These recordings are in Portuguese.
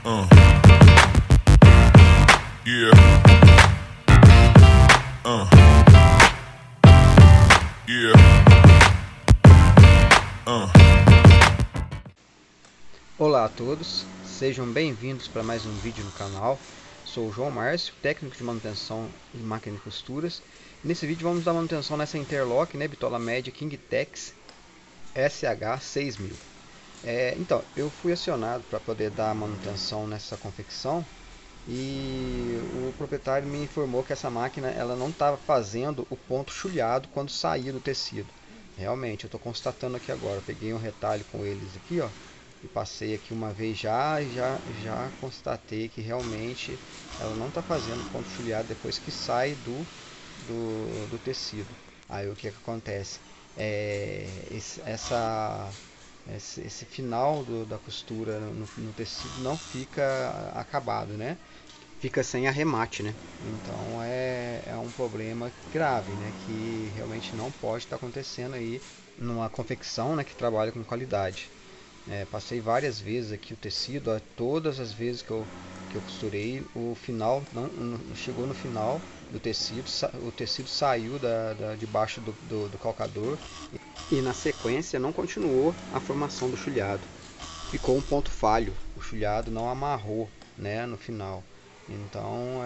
Uh. Yeah. Uh. Yeah. Olá a todos, sejam bem-vindos para mais um vídeo no canal. Sou o João Márcio, técnico de manutenção de máquina de costuras. Nesse vídeo vamos dar manutenção nessa Interlock, né, bitola média Kingtex SH6000. Então, eu fui acionado para poder dar manutenção nessa confecção e o proprietário me informou que essa máquina ela não estava fazendo o ponto chulhado quando saía do tecido. Realmente, eu estou constatando aqui agora. Eu peguei um retalho com eles aqui, ó, e passei aqui uma vez já constatei que realmente ela não está fazendo ponto chulhado depois que sai do tecido. Aí o que acontece? Esse final da costura no tecido não fica acabado, né? Fica sem arremate, né? Então é um problema grave, né? Que realmente não pode estar acontecendo aí numa confecção, né, que trabalha com qualidade. Passei várias vezes aqui o tecido, ó, todas as vezes que eu costurei, o final não chegou no final do tecido, o tecido saiu debaixo do calcador e na sequência não continuou a formação do chulhado. Ficou um ponto falho, o chulhado não amarrou, né, no final. Então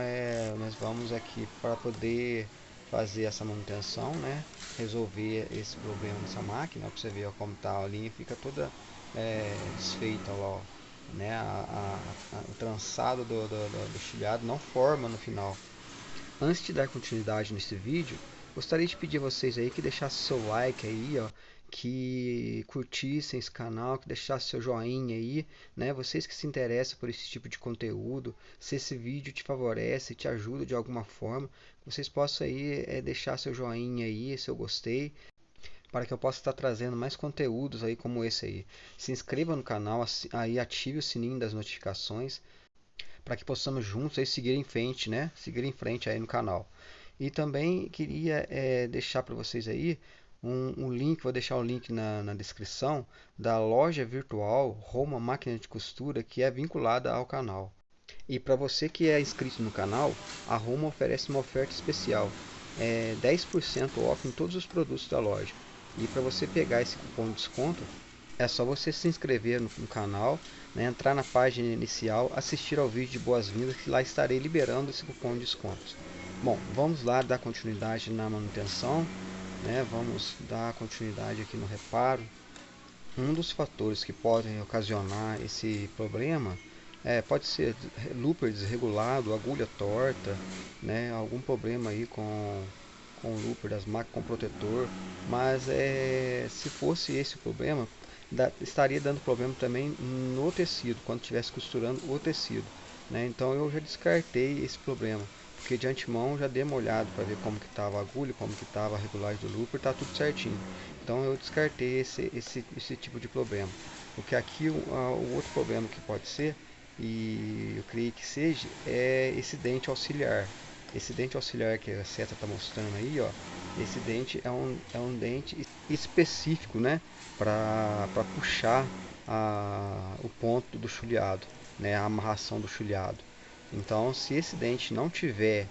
nós vamos aqui para poder fazer essa manutenção, né, resolver esse problema dessa máquina. Para você ver ó, como tá a linha, fica toda desfeita lá, ó, né, o trançado do chulhado não forma no final. Antes de dar continuidade nesse vídeo, gostaria de pedir a vocês aí que deixassem seu like aí, ó, que curtissem esse canal, que deixassem seu joinha aí, né? Vocês que se interessam por esse tipo de conteúdo, se esse vídeo te favorece, te ajuda de alguma forma, vocês possam aí deixar seu joinha aí, seu gostei, para que eu possa estar trazendo mais conteúdos aí como esse aí. Se inscreva no canal, aí ative o sininho das notificações, para que possamos juntos aí seguir em frente, né? Seguir em frente aí no canal. E também queria deixar para vocês aí um link, vou deixar o link na descrição da loja virtual Roma Máquina de Costura, que é vinculada ao canal. E para você que é inscrito no canal, a Roma oferece uma oferta especial, 10% off em todos os produtos da loja. E para você pegar esse cupom de desconto, é só você se inscrever no canal, né, entrar na página inicial, assistir ao vídeo de boas-vindas, que lá estarei liberando esse cupom de desconto. Bom, vamos lá dar continuidade na manutenção, né? Vamos dar continuidade aqui no reparo. Um dos fatores que podem ocasionar esse problema pode ser looper desregulado, agulha torta, né? Algum problema aí com o looper das máquinas, com protetor. Mas se fosse esse o problema, estaria dando problema também no tecido, quando estivesse costurando o tecido, né? Então eu já descartei esse problema, porque de antemão já dei uma olhada para ver como que estava a agulha, como que estava a regulagem do looper, está tudo certinho. Então eu descartei esse tipo de problema. Porque aqui o outro problema que pode ser, e eu creio que seja, é esse dente auxiliar. Esse dente auxiliar que a seta está mostrando aí, ó, esse dente é um dente específico, né, para puxar o ponto do chulhado, né, a amarração do chulhado. Então, se esse dente não tiver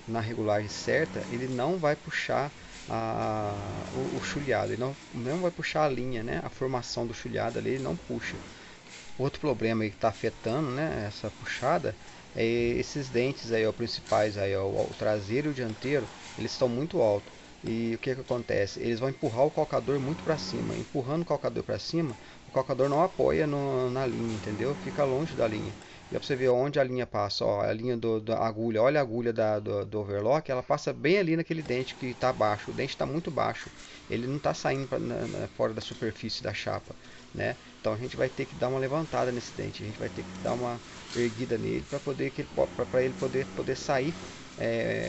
na regulagem certa, ele não vai puxar o chulhado, ele não vai puxar a linha, né, a formação do chulhado ali, ele não puxa. Outro problema aí que está afetando, né, essa puxada é esses dentes aí, ó, principais aí, ó, o traseiro e o dianteiro, eles estão muito altos. E o que acontece? Eles vão empurrar o calcador muito para cima. Empurrando o calcador para cima, o calcador não apoia na linha, entendeu? Fica longe da linha. E para você ver onde a linha passa, ó, a linha da agulha, olha a agulha do overlock, ela passa bem ali naquele dente que está baixo. O dente está muito baixo, ele não está saindo fora da superfície da chapa, né? Então a gente vai ter que dar uma levantada nesse dente, a gente vai ter que dar uma erguida nele para ele poder sair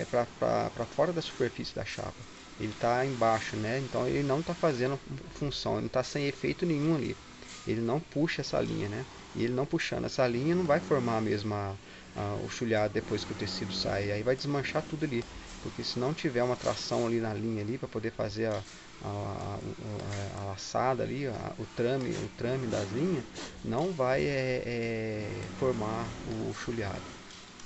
para fora da superfície da chapa. Ele está embaixo, né? Então ele não está fazendo função, ele não está sem efeito nenhum ali. Ele não puxa essa linha, né? E ele não puxando essa linha não vai formar mesmo o chulhado depois que o tecido sai. Aí vai desmanchar tudo ali. porque se não tiver uma tração ali na linha ali para poder fazer a laçada ali, o trame das linhas, não vai formar o chuleado.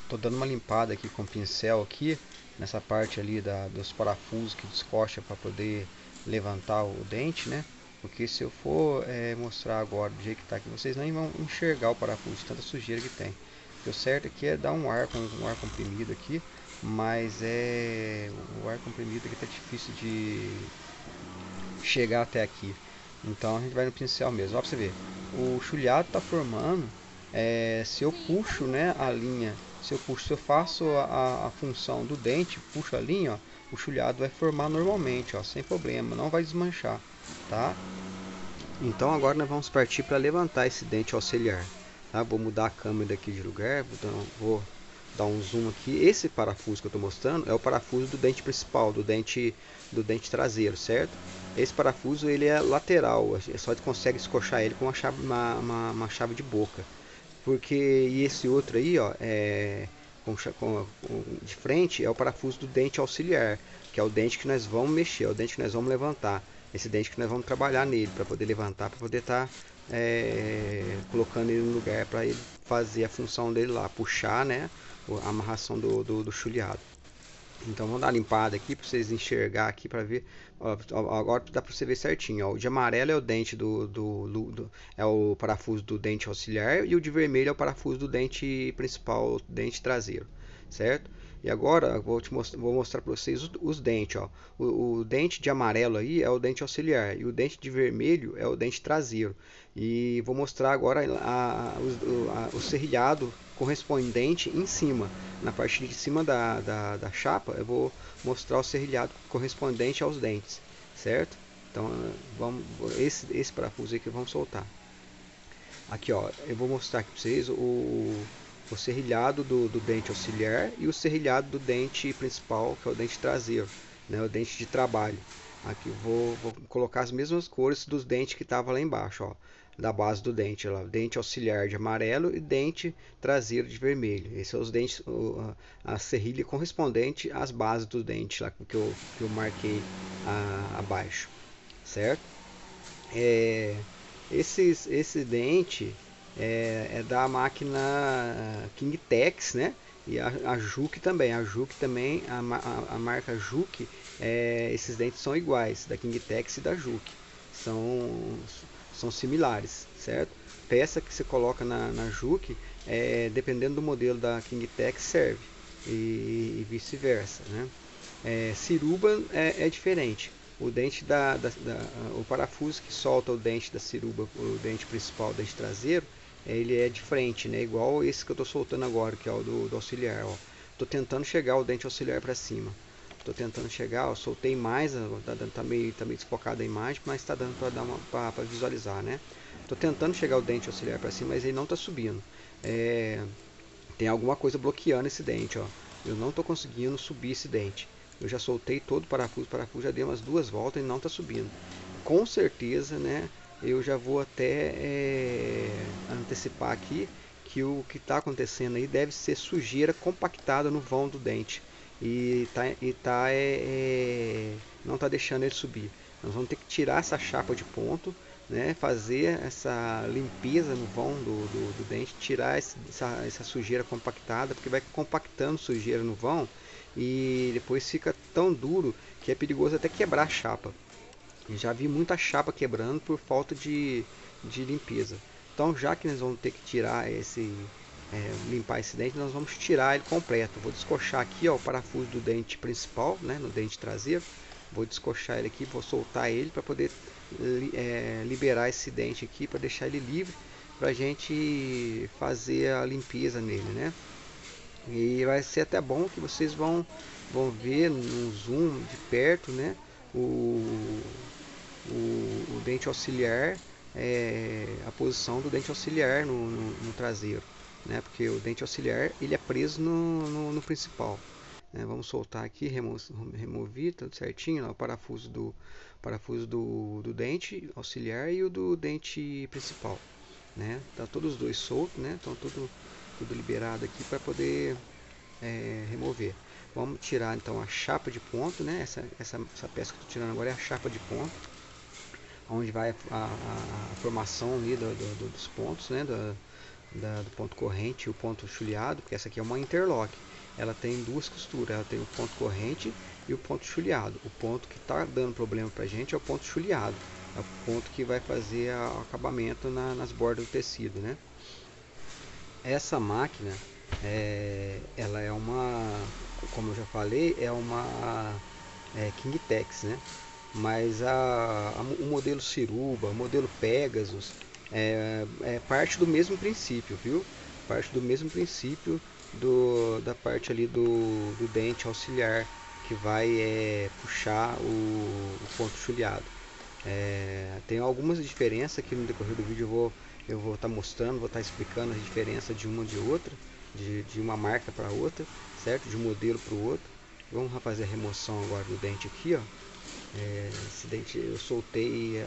Tô dando uma limpada aqui com o pincel aqui nessa parte ali dos parafusos que descocha para poder levantar o dente, né? Porque se eu for mostrar agora do jeito que está aqui, vocês nem vão enxergar o parafuso de tanta sujeira que tem. O certo aqui é dar um ar comprimido aqui, mas o ar comprimido aqui tá difícil de chegar até aqui. Então a gente vai no pincel mesmo. Ó, pra você ver, o chuleado tá formando. Se eu puxo, né, a linha, se eu faço a função do dente, puxo a linha, ó, o chuleado vai formar normalmente, ó, sem problema, não vai desmanchar, tá? Então agora nós vamos partir para levantar esse dente auxiliar, tá? Vou mudar a câmera aqui de lugar, vou dar um zoom aqui. Esse parafuso que eu estou mostrando é o parafuso do dente principal, do dente traseiro, certo? Esse parafuso ele é lateral, só consegue escochar ele com uma chave de boca. Porque e esse outro aí, ó, de frente é o parafuso do dente auxiliar, que é o dente que nós vamos mexer, é o dente que nós vamos levantar. Esse dente que nós vamos trabalhar nele para poder levantar, para poder estar colocando ele no lugar para ele fazer a função dele lá, puxar, né, a amarração do chuleado. Então vamos dar uma limpada aqui para vocês enxergar aqui para ver. Ó, agora dá para você ver certinho. Ó. O de amarelo é o dente é o parafuso do dente auxiliar e o de vermelho é o parafuso do dente principal, dente traseiro, certo? E agora vou mostrar para vocês os dentes. Ó. O dente de amarelo aí é o dente auxiliar e o dente de vermelho é o dente traseiro. E vou mostrar agora o serrilhado correspondente em cima. Na parte de cima da chapa eu vou mostrar o serrilhado correspondente aos dentes, certo? Então esse parafuso aqui vamos soltar. Aqui ó, eu vou mostrar aqui para vocês o serrilhado do dente auxiliar e o serrilhado do dente principal, que é o dente traseiro, né, o dente de trabalho. Aqui vou colocar as mesmas cores dos dentes que estavam lá embaixo, ó, da base do dente, lá, dente auxiliar de amarelo e dente traseiro de vermelho. Esses são os dentes, a serrilha correspondente às bases do dente lá que eu marquei abaixo, certo? Esse dente é da máquina Kingtex, né? E a Juki também. A Juki também, a marca Juki, esses dentes são iguais, da Kingtex e da Juki. São similares, certo? Peça que você coloca na Juki, dependendo do modelo da Kingtex, serve. E vice-versa, né? Ciruba é diferente. O dente o parafuso que solta o dente da ciruba, o dente principal, o dente traseiro, ele é de frente, né? Igual esse que eu estou soltando agora, que é o do auxiliar. Estou tentando chegar o dente auxiliar para cima. Estou tentando chegar, ó, soltei mais, tá meio desfocada a imagem, mas está dando para visualizar, né? Estou tentando chegar o dente auxiliar para cima, mas ele não está subindo. Tem alguma coisa bloqueando esse dente, ó. Eu não estou conseguindo subir esse dente. Eu já soltei todo o parafuso já deu umas 2 voltas e não está subindo. Com certeza, né? Eu já vou até antecipar aqui que o que está acontecendo aí deve ser sujeira compactada no vão do dente e não está deixando ele subir. Nós vamos ter que tirar essa chapa de ponto, né? Fazer essa limpeza no vão do dente, tirar essa sujeira compactada, porque vai compactando sujeira no vão e depois fica tão duro que é perigoso até quebrar a chapa. Já vi muita chapa quebrando por falta de limpeza. Então, já que nós vamos ter que tirar limpar esse dente, nós vamos tirar ele completo. Vou descochar aqui, ó, o parafuso do dente principal, né, no dente traseiro. Vou descochar ele aqui, vou soltar ele para poder liberar esse dente aqui, para deixar ele livre, para a gente fazer a limpeza nele, né? E vai ser até bom que vocês vão ver no zoom de perto, né, o dente auxiliar, a posição do dente auxiliar no traseiro, né, porque o dente auxiliar ele é preso no principal, né. Vamos soltar aqui, remover tudo certinho, ó, o parafuso do dente auxiliar e o do dente principal, né, tá todos os dois soltos, né, então tudo liberado aqui para poder remover. Vamos tirar então a chapa de ponto, né? Essa peça que eu estou tirando agora é a chapa de ponto, onde vai a formação ali dos pontos, né? Do ponto corrente e o ponto chuleado, porque essa aqui é uma interlock. Ela tem duas costuras, ela tem o ponto corrente e o ponto chuleado. O ponto que está dando problema para a gente é o ponto chuleado, é o ponto que vai fazer o acabamento nas bordas do tecido, né? Essa máquina, ela é uma, como eu já falei, é uma Kingtex, né? Mas o modelo Ciruba, o modelo Pegasus, é parte do mesmo princípio, viu? Parte do mesmo princípio da parte ali do dente auxiliar que vai puxar o ponto chuleado. Tem algumas diferenças que no decorrer do vídeo eu vou estar mostrando, vou estar explicando a diferença de uma de outra, de uma marca para outra, certo? De um modelo para o outro. Vamos fazer a remoção agora do dente aqui, ó. Esse dente eu soltei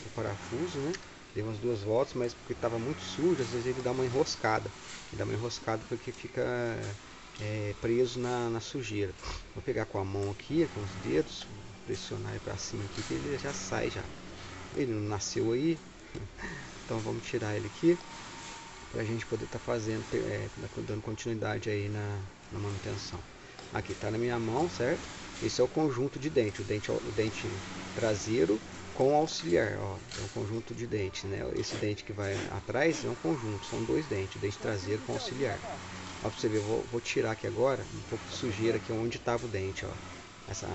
o parafuso, né? Dei umas duas voltas, mas porque estava muito sujo, às vezes ele dá uma enroscada. Ele dá uma enroscada porque fica preso na sujeira. Vou pegar com a mão aqui, com os dedos, pressionar ele para cima aqui, que ele já sai já. Ele não nasceu aí, então vamos tirar ele aqui para a gente poder estar fazendo, dando continuidade aí na manutenção. Aqui está na minha mão, certo? Esse é o conjunto de dente, o dente traseiro com auxiliar, ó, é um conjunto de dentes, né? Esse dente que vai atrás é um conjunto, são dois dentes, o dente traseiro com auxiliar. Ó, pra você ver, vou tirar aqui agora um pouco de sujeira aqui onde estava o dente, ó. Essa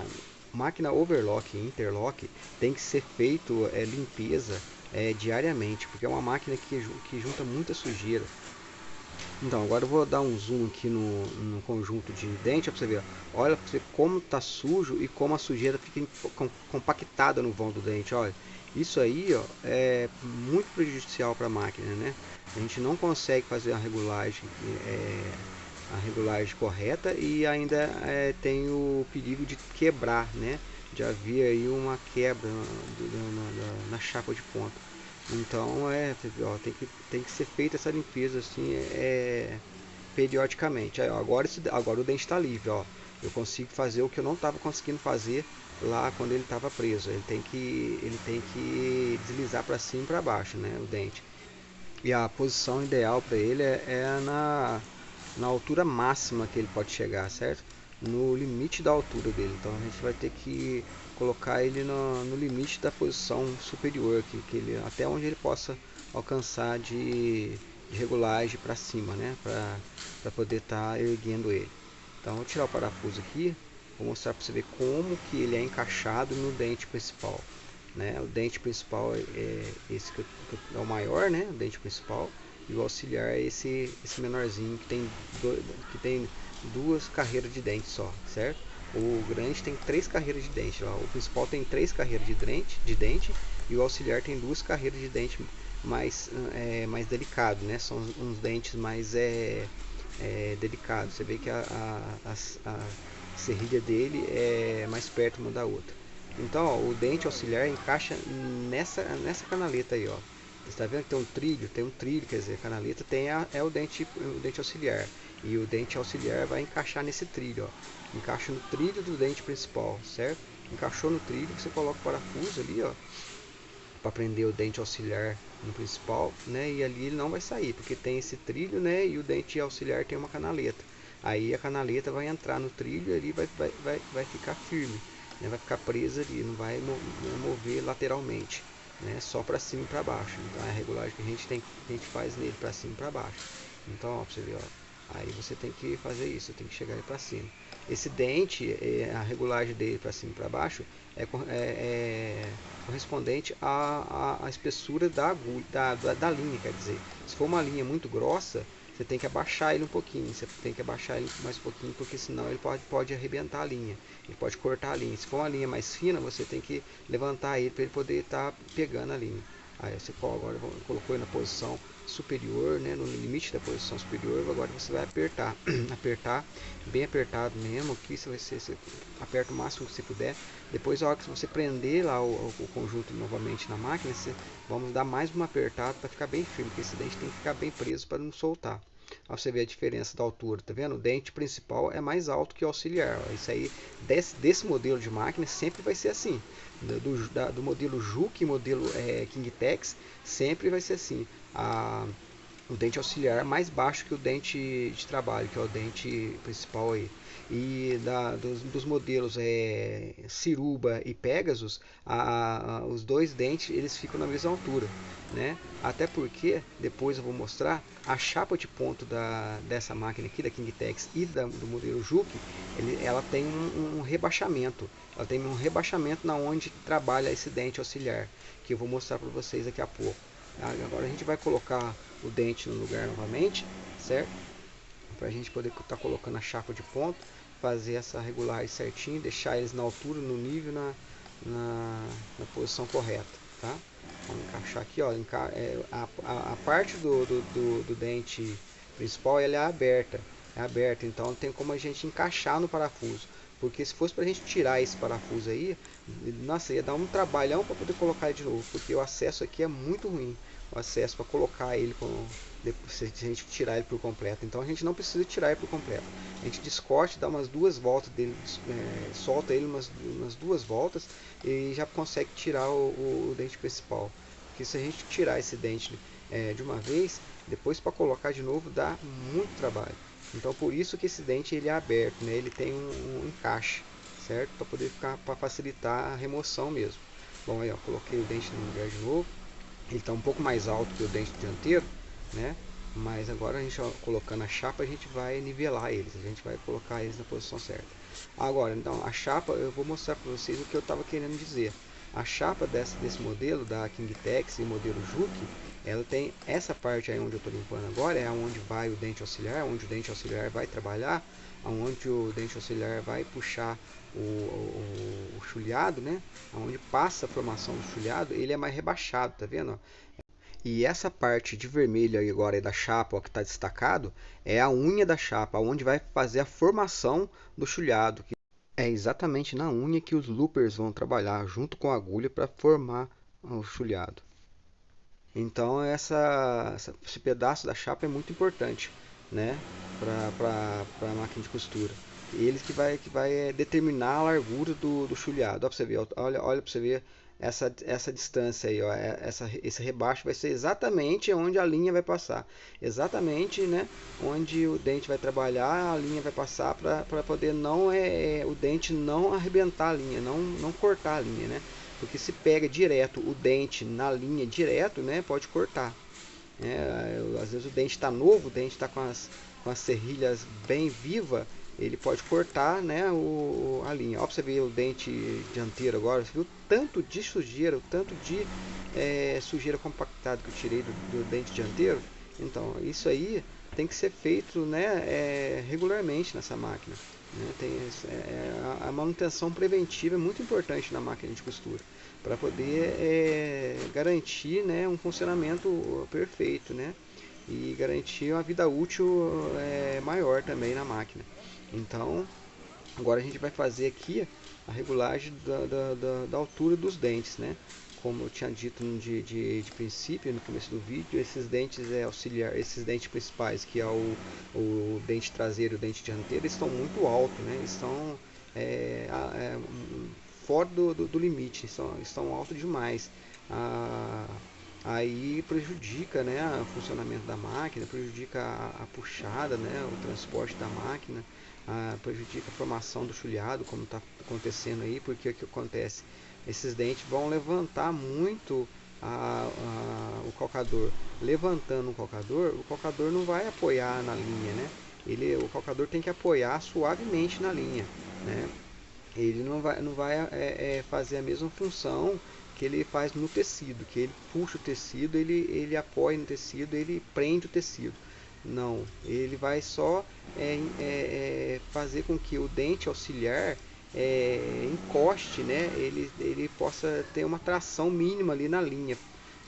máquina overlock e interlock tem que ser feito limpeza diariamente, porque é uma máquina que junta muita sujeira. Então, agora eu vou dar um zoom aqui no conjunto de dente, para você ver. Olha para você como está sujo e como a sujeira fica compactada no vão do dente. Olha, isso aí, ó, é muito prejudicial para a máquina, né? A gente não consegue fazer a regulagem correta e ainda tem o perigo de quebrar, né? De haver aí uma quebra na chapa de ponta. Então ó, tem que ser feita essa limpeza assim periodicamente. Agora o dente está livre, ó. Eu consigo fazer o que eu não estava conseguindo fazer lá quando ele estava preso. Ele tem que deslizar para cima e para baixo, né, o dente. E a posição ideal para ele é na altura máxima que ele pode chegar, certo? No limite da altura dele. Então a gente vai ter que colocar ele no limite da posição superior, até onde ele possa alcançar de regulagem para cima, né? Para poder estar erguendo ele. Então eu vou tirar o parafuso aqui, vou mostrar para você ver como que ele é encaixado no dente principal. Né? O dente principal é esse que é o maior, né? O dente principal, e o auxiliar é esse menorzinho que tem duas carreiras de dente só, certo? O grande tem três carreiras de dente, ó. O principal tem três carreiras de dente e o auxiliar tem duas carreiras de dente mais delicado, né? São uns dentes mais delicados. Você vê que a serrilha dele é mais perto uma da outra. Então, ó, o dente auxiliar encaixa nessa canaleta aí, ó. Você está vendo que tem um trilho, quer dizer, a canaleta o dente auxiliar. E o dente auxiliar vai encaixar nesse trilho, ó. Encaixa no trilho do dente principal, certo? Encaixou no trilho, você coloca o parafuso ali, ó, para prender o dente auxiliar no principal, né? E ali ele não vai sair, porque tem esse trilho, né? E o dente auxiliar tem uma canaleta. Aí a canaleta vai entrar no trilho e ali vai ficar firme, né? Vai ficar presa ali, não vai mover lateralmente, né? Só para cima e para baixo. Então é a regulagem que a gente faz nele para cima e para baixo. Então, ó, pra você ver, ó. Aí você tem que fazer isso, tem que chegar ele para cima. Esse dente, a regulagem dele para cima e para baixo é correspondente à espessura da agulha, da linha, quer dizer. Se for uma linha muito grossa, você tem que abaixar ele um pouquinho, você tem que abaixar ele mais um pouquinho, porque senão ele pode arrebentar a linha, ele pode cortar a linha. Se for uma linha mais fina, você tem que levantar ele para ele poder estar pegando a linha. Aí você agora colocou ele na posição superior, né, no limite da posição superior. Agora você vai apertar, apertar bem apertado mesmo. Aqui você aperta o máximo que você puder. Depois, a hora que você prender lá o conjunto novamente na máquina, vamos dar mais uma apertada para ficar bem firme, porque esse dente tem que ficar bem preso para não soltar. Ó, você vê a diferença da altura, tá vendo? O dente principal é mais alto que o auxiliar. Ó. Isso aí, desse modelo de máquina, sempre vai ser assim. Do modelo Juki e modelo Kingtex, sempre vai ser assim. O dente auxiliar é mais baixo que o dente de trabalho, que é o dente principal aí. E dos modelos Ciruba e Pegasus, os dois dentes eles ficam na mesma altura, né? Até porque, depois eu vou mostrar, a chapa de ponto dessa máquina aqui, da Kingtex e do modelo Juki, ela tem um rebaixamento. Ela tem um rebaixamento na onde trabalha esse dente auxiliar, que eu vou mostrar para vocês daqui a pouco. Agora a gente vai colocar o dente no lugar novamente, certo? Para a gente poder estar colocando a chapa de ponto, fazer essa regulagem certinho, deixar eles na altura, no nível, na posição correta, tá? Vamos encaixar aqui, ó, a parte do dente principal ela é aberta, então tem como a gente encaixar no parafuso. Porque se fosse para a gente tirar esse parafuso aí, nossa, ia dar um trabalhão para poder colocar ele de novo, porque o acesso aqui é muito ruim, o acesso para colocar ele se a gente tirar ele por completo. Então a gente não precisa tirar ele por completo. A gente descorte, dá umas duas voltas dele, solta ele umas duas voltas e já consegue tirar o dente principal. Porque se a gente tirar esse dente de uma vez, depois para colocar de novo dá muito trabalho. Então por isso que esse dente ele é aberto, né? Ele tem um encaixe, certo? Para poder ficar, para facilitar a remoção mesmo. Bom, aí ó, coloquei o dente no lugar de novo. Ele está um pouco mais alto que o dente dianteiro, né? Mas agora a gente ó, colocando a chapa a gente vai nivelar eles, a gente vai colocar eles na posição certa. Agora, então a chapa eu vou mostrar para vocês o que eu estava querendo dizer. A chapa desse modelo da Kingtex e modelo Juki, ela tem essa parte aí onde eu estou limpando agora, é onde vai o dente auxiliar, onde o dente auxiliar vai trabalhar, onde o dente auxiliar vai puxar o chulhado, né? Onde passa a formação do chulhado, ele é mais rebaixado, tá vendo? E essa parte de vermelho aí agora da chapa, ó, que está destacado, é a unha da chapa, onde vai fazer a formação do chulhado. É exatamente na unha que os loopers vão trabalhar junto com a agulha para formar o chulhado. Então esse pedaço da chapa é muito importante, né, para a máquina de costura. Ele que vai determinar a largura do chulhado. Ó, pra você ver, olha para você ver essa distância aí, ó, esse rebaixo vai ser exatamente onde a linha vai passar, exatamente, né, onde o dente vai trabalhar, a linha vai passar para poder não o dente não arrebentar a linha, não cortar a linha, né? Porque se pega direto o dente na linha direto, né, pode cortar. Às vezes o dente está novo, o dente está com as serrilhas bem viva, ele pode cortar, né, a linha. Ó, pra você ver o dente dianteiro agora, você viu o tanto de sujeira, o tanto de sujeira compactada que eu tirei do dente dianteiro? Então, isso aí tem que ser feito, né, regularmente nessa máquina. Né? A manutenção preventiva é muito importante na máquina de costura para poder garantir, né, um funcionamento perfeito, né, e garantir uma vida útil maior também na máquina. Então, agora a gente vai fazer aqui a regulagem da altura dos dentes, né? Como eu tinha dito de princípio, no começo do vídeo, esses dentes auxiliar, esses dentes principais, que é o dente traseiro e o dente dianteiro, eles estão muito altos, né? Estão fora do limite, estão altos demais. Aí prejudica, né, o funcionamento da máquina, prejudica a puxada, né, o transporte da máquina, prejudica a formação do chulhado, como está acontecendo aí, porque o que acontece? Esses dentes vão levantar muito o calcador. Levantando o calcador não vai apoiar na linha, né? O calcador tem que apoiar suavemente na linha, né? Ele não vai fazer a mesma função que ele faz no tecido, que ele puxa o tecido, ele apoia no tecido, ele prende o tecido. Não, ele vai só fazer com que o dente auxiliar encoste, né? Ele possa ter uma tração mínima ali na linha,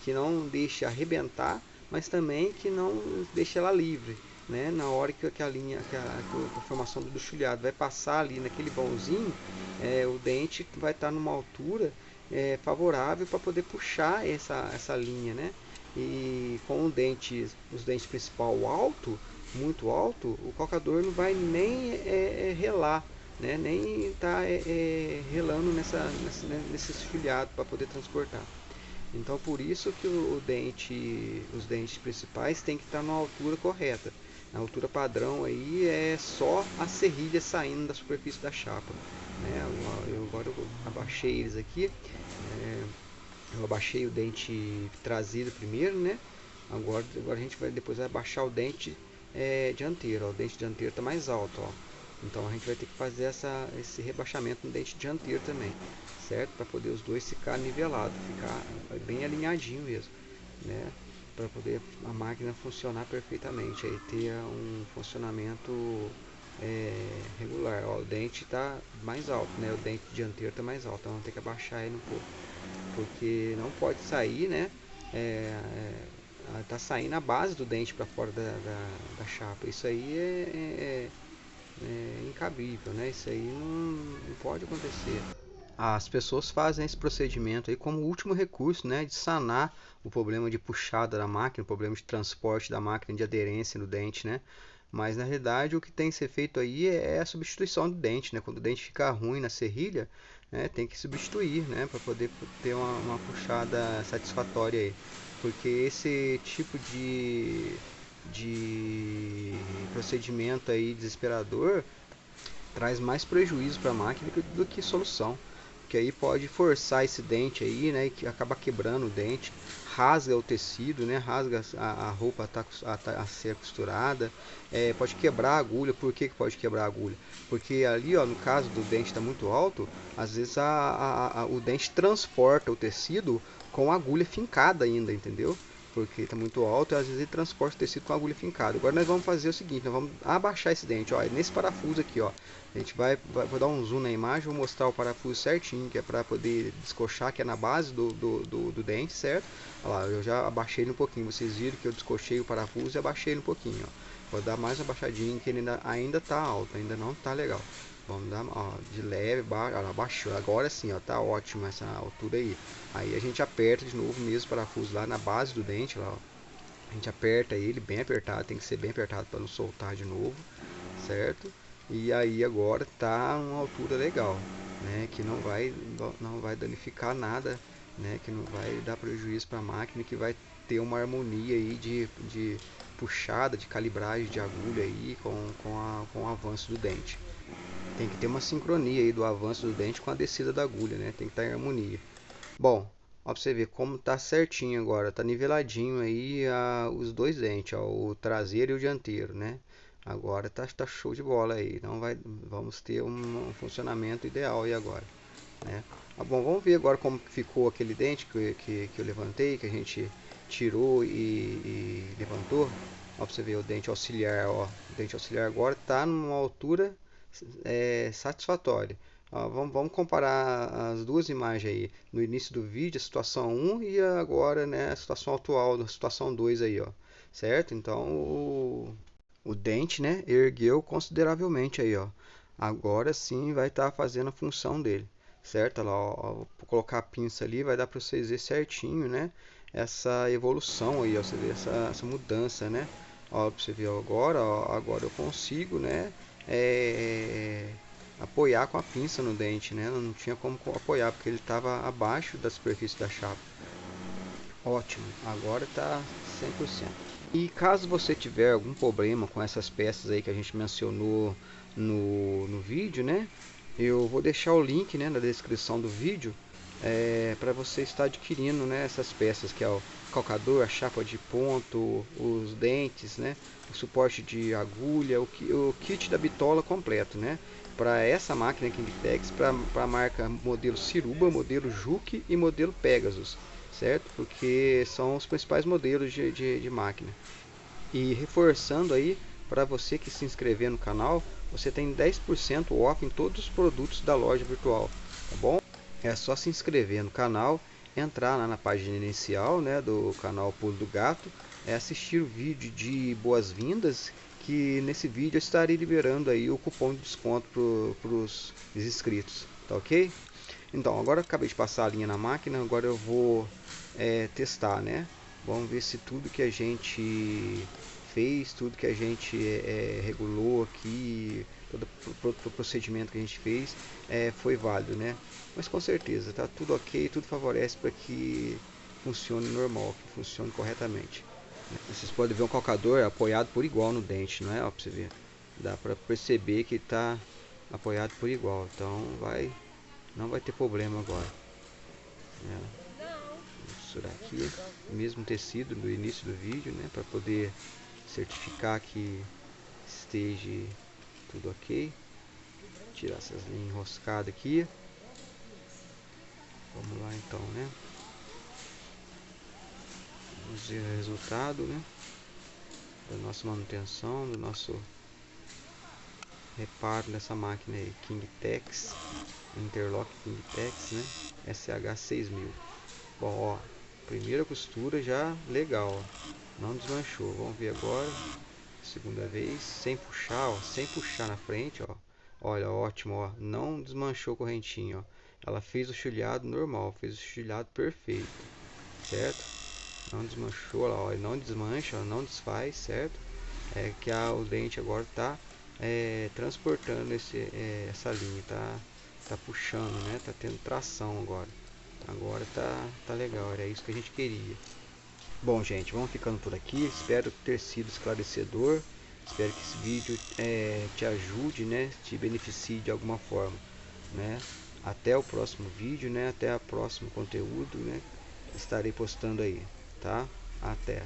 que não deixe arrebentar, mas também que não deixe ela livre. Né? Na hora que a linha, que a formação do chulhado vai passar ali naquele vãozinho, o dente vai estar numa altura favorável para poder puxar essa linha, né? E com os dentes principal alto, muito alto, o calcador não vai nem relar, né? Nem tá relando nesse estilhado para poder transportar. Então por isso que os dentes principais tem que estar na altura correta. A altura padrão aí é só a serrilha saindo da superfície da chapa. Né? Agora eu abaixei eles aqui. É, eu abaixei o dente traseiro primeiro, né? Agora a gente vai depois vai abaixar o dente dianteiro. Ó. O dente dianteiro está mais alto, ó. Então a gente vai ter que fazer esse rebaixamento no dente dianteiro também, certo? Para poder os dois ficar nivelados, ficar bem alinhadinho mesmo, né? Para poder a máquina funcionar perfeitamente, aí ter um funcionamento regular. Ó, o dente está mais alto, né? O dente dianteiro está mais alto, então vamos ter que abaixar ele um pouco, porque não pode sair, né? Tá saindo a base do dente para fora da chapa. Isso aí é incabível, né? Isso aí não pode acontecer. As pessoas fazem esse procedimento aí como último recurso, né, de sanar o problema de puxada da máquina, o problema de transporte da máquina, de aderência no dente, né? Mas na realidade o que tem que ser feito aí é a substituição do dente, né? Quando o dente ficar ruim na serrilha, né, tem que substituir, né, para poder ter uma puxada satisfatória aí. Porque esse tipo de procedimento aí desesperador traz mais prejuízo para a máquina do que solução. Porque aí pode forçar esse dente aí, né, e que acaba quebrando o dente, rasga o tecido, né, rasga a roupa a ser costurada, pode quebrar a agulha. Por que pode quebrar a agulha? Porque ali, ó, no caso do dente está muito alto, às vezes o dente transporta o tecido com a agulha fincada ainda, entendeu? Porque está muito alto e às vezes ele transporta o tecido com a agulha fincada. Agora nós vamos fazer o seguinte, nós vamos abaixar esse dente, ó, nesse parafuso aqui, ó. A gente vou dar um zoom na imagem, vou mostrar o parafuso certinho, que é para poder descochar, que é na base do dente, certo? Olha lá, eu já abaixei ele um pouquinho, vocês viram que eu descochei o parafuso e abaixei ele um pouquinho, ó. Vou dar mais uma baixadinha, que ele ainda tá alto, ainda não tá legal. Vamos dar, ó, de leve, abaixou. Agora sim, ó, tá ótimo essa altura aí. Aí a gente aperta de novo mesmo o parafuso lá na base do dente, lá, ó. A gente aperta ele bem apertado, tem que ser bem apertado para não soltar de novo, certo? E aí agora tá uma altura legal, né? Que não vai danificar nada, né? Que não vai dar prejuízo para a máquina, que vai ter uma harmonia aí de puxada, de calibragem de agulha aí com o avanço do dente. Tem que ter uma sincronia aí do avanço do dente com a descida da agulha, né? Tem que estar em harmonia. Bom, ó, pra você ver como tá certinho agora, tá niveladinho aí os dois dentes, ó, o traseiro e o dianteiro, né? Agora tá show de bola aí, então vamos ter um funcionamento ideal aí agora, né? Bom, vamos ver agora como ficou aquele dente que eu levantei, que a gente tirou e levantou. Ó, pra você ver o dente auxiliar, ó, o dente auxiliar agora tá numa altura satisfatória. Ó, vamos comparar as duas imagens aí. No início do vídeo, a situação um, e agora, né, a situação atual, a situação 2 aí, ó. Certo? Então o dente, né, ergueu consideravelmente aí, ó. Agora sim vai estar fazendo a função dele. Certo? Olha lá, ó, vou colocar a pinça ali, vai dar para vocês ver certinho, né? Essa evolução aí, ó, você vê essa mudança, né? Ó, pra você ver agora, ó, agora eu consigo, né? é, Apoiar com a pinça no dente, né? Não tinha como apoiar porque ele estava abaixo da superfície da chapa. Ótimo, agora está 100%. E caso você tiver algum problema com essas peças aí que a gente mencionou no vídeo, né? Eu vou deixar o link, né, na descrição do vídeo para você estar adquirindo, né, essas peças, que é o calcador, a chapa de ponto, os dentes, né, o suporte de agulha, o kit da bitola completo, né, para essa máquina Kingtex, para a marca modelo Ciruba, modelo Juke e modelo Pegasus, certo? Porque são os principais modelos de máquina. E reforçando aí, para você que se inscrever no canal, você tem 10% off em todos os produtos da loja virtual, tá bom? É só se inscrever no canal, entrar lá na página inicial, né, do canal Pulo do Gato, assistir o vídeo de boas-vindas, que nesse vídeo eu estarei liberando aí o cupom de desconto para os inscritos, tá ok? Então, agora eu acabei de passar a linha na máquina, agora eu vou testar, né? Vamos ver se tudo que a gente fez, tudo que a gente regulou aqui, todo o procedimento que a gente fez foi válido, né? Mas com certeza, tá tudo ok, tudo favorece para que funcione normal, que funcione corretamente. Vocês podem ver um calcador apoiado por igual no dente, não é? Ó, pra você ver. Dá para perceber que está apoiado por igual, então não vai ter problema agora. Vou costurar aqui, mesmo tecido do início do vídeo, né? Para poder certificar que esteja tudo ok. Tirar essas linhas enroscadas aqui. Vamos lá então, né? Vamos ver o resultado, né? Da nossa manutenção, do nosso reparo nessa máquina aí, Kingtex, Interlock Kingtex, né? SH6000. Bom, ó, primeira costura já legal, ó. Não desmanchou. Vamos ver agora, segunda vez, sem puxar, ó, sem puxar na frente, ó. Olha, ótimo, ó, não desmanchou a correntinha, ó. Ela fez o chulhado normal, fez o chulhado perfeito, certo? Não desmanchou, ó, não desmancha, ó, não desfaz, certo? É que o dente agora está transportando essa linha, tá puxando, né? Tá tendo tração agora tá legal, era isso que a gente queria. Bom, gente, vamos ficando por aqui, espero ter sido esclarecedor, espero que esse vídeo te ajude, né? Te beneficie de alguma forma, né? Até o próximo vídeo, né? Até o próximo conteúdo, né? Estarei postando aí, tá? Até.